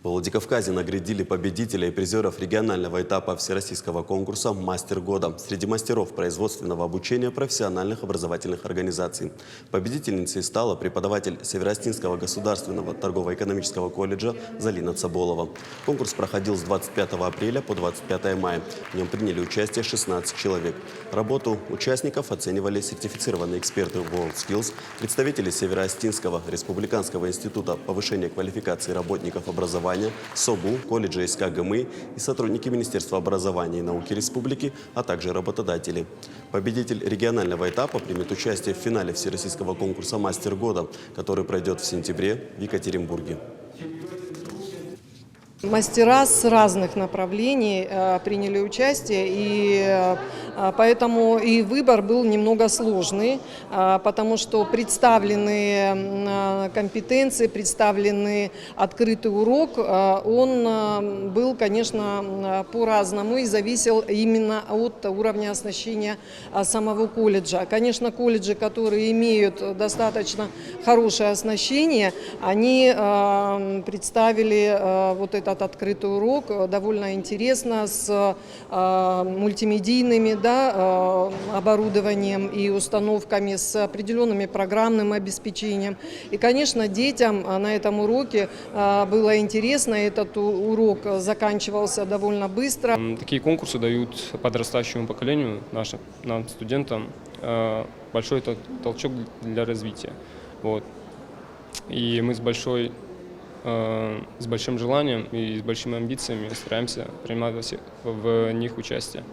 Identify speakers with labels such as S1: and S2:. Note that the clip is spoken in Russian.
S1: В Владикавказе наградили победителей и призеров регионального этапа всероссийского конкурса «Мастер года» среди мастеров производственного обучения профессиональных образовательных организаций. Победительницей стала преподаватель Северо-Остинского государственного торгово-экономического колледжа Залина Цаболова. Конкурс проходил с 25 апреля по 25 мая. В нем приняли участие 16 человек. Работу участников оценивали сертифицированные эксперты WorldSkills, представители Северо-Остинского республиканского института повышения квалификации работников образования, СОГУ, колледжа СК ГМИ и сотрудники Министерства образования и науки республики, а также работодатели. Победитель регионального этапа примет участие в финале всероссийского конкурса «Мастер года», который пройдет в сентябре в Екатеринбурге.
S2: Мастера с разных направлений приняли участие, и поэтому и выбор был немного сложный, потому что представлены компетенции, представлены открытый урок, он был, конечно, по-разному и зависел именно от уровня оснащения самого колледжа. Конечно, колледжи, которые имеют достаточно хорошее оснащение, они представили вот этот открытый урок довольно интересно, с мультимедийными оборудованием и установками, с определенным программным обеспечением. И, конечно, детям на этом уроке было интересно, этот урок заканчивался довольно быстро.
S3: Такие конкурсы дают подрастающему поколению, нам, студентам, большой толчок для развития. Вот. И мы с большим желанием и с большими амбициями стараемся принимать в них участие.